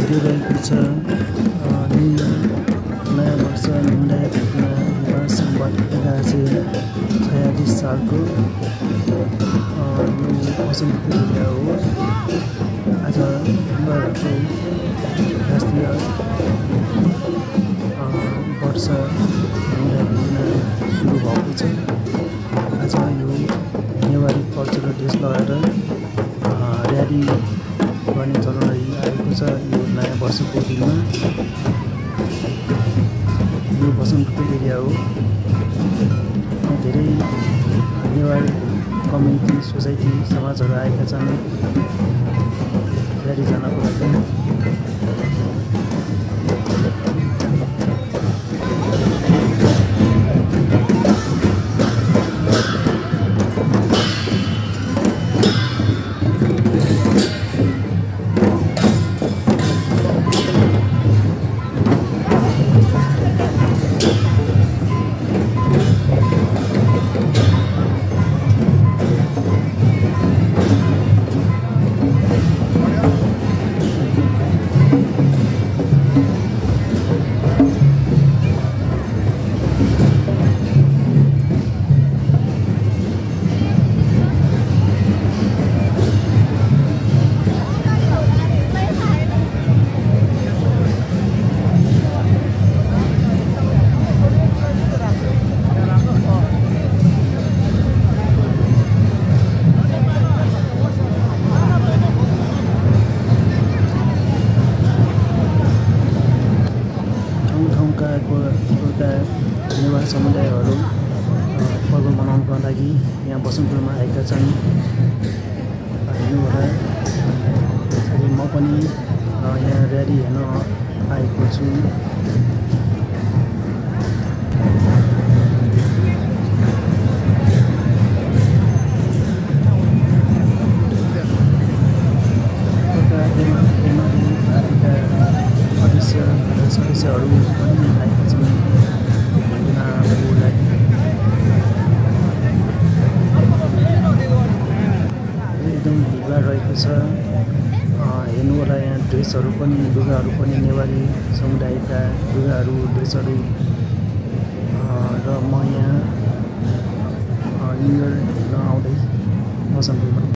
हेरिरहेको छ। नयाँ वर्ष नुम्डाया घटना युवा संवाद 1946 सालको यो वसन्तको एरिया हो। आज युवाहरूको राष्ट्रिय वर्ष नुम्डाया घटना सुरु भएको छ। आज यो नेवारी कल्चरल ड्रेस लगाएर र्याली गर्ने चलन आएको छ। यो नयाँ वर्षको दिनमा यो बसन्तपुर एरिया हो। धेरै नेवार कम्युनिटी सोसाइटी समाजहरू आएका छन् र्याली जानको लागि। नेवार समुदायहरू पर्व मनाउनको लागि यहाँ बसन्तपुरमा आएका छन्। हेर्नुहोला, म पनि यहाँ र्याली हेर्न आएको छु। सदस्यहरू पनि आएका छन्। एकदम भिडभाड रहेको छ। हेर्नु होला, यहाँ ड्रेसहरू पनि लुगाहरू पनि नेवारी समुदायका लुगाहरू ड्रेसहरू र म यहाँ न्यु इयर हेर्न आउँदै बसन्तपुरमा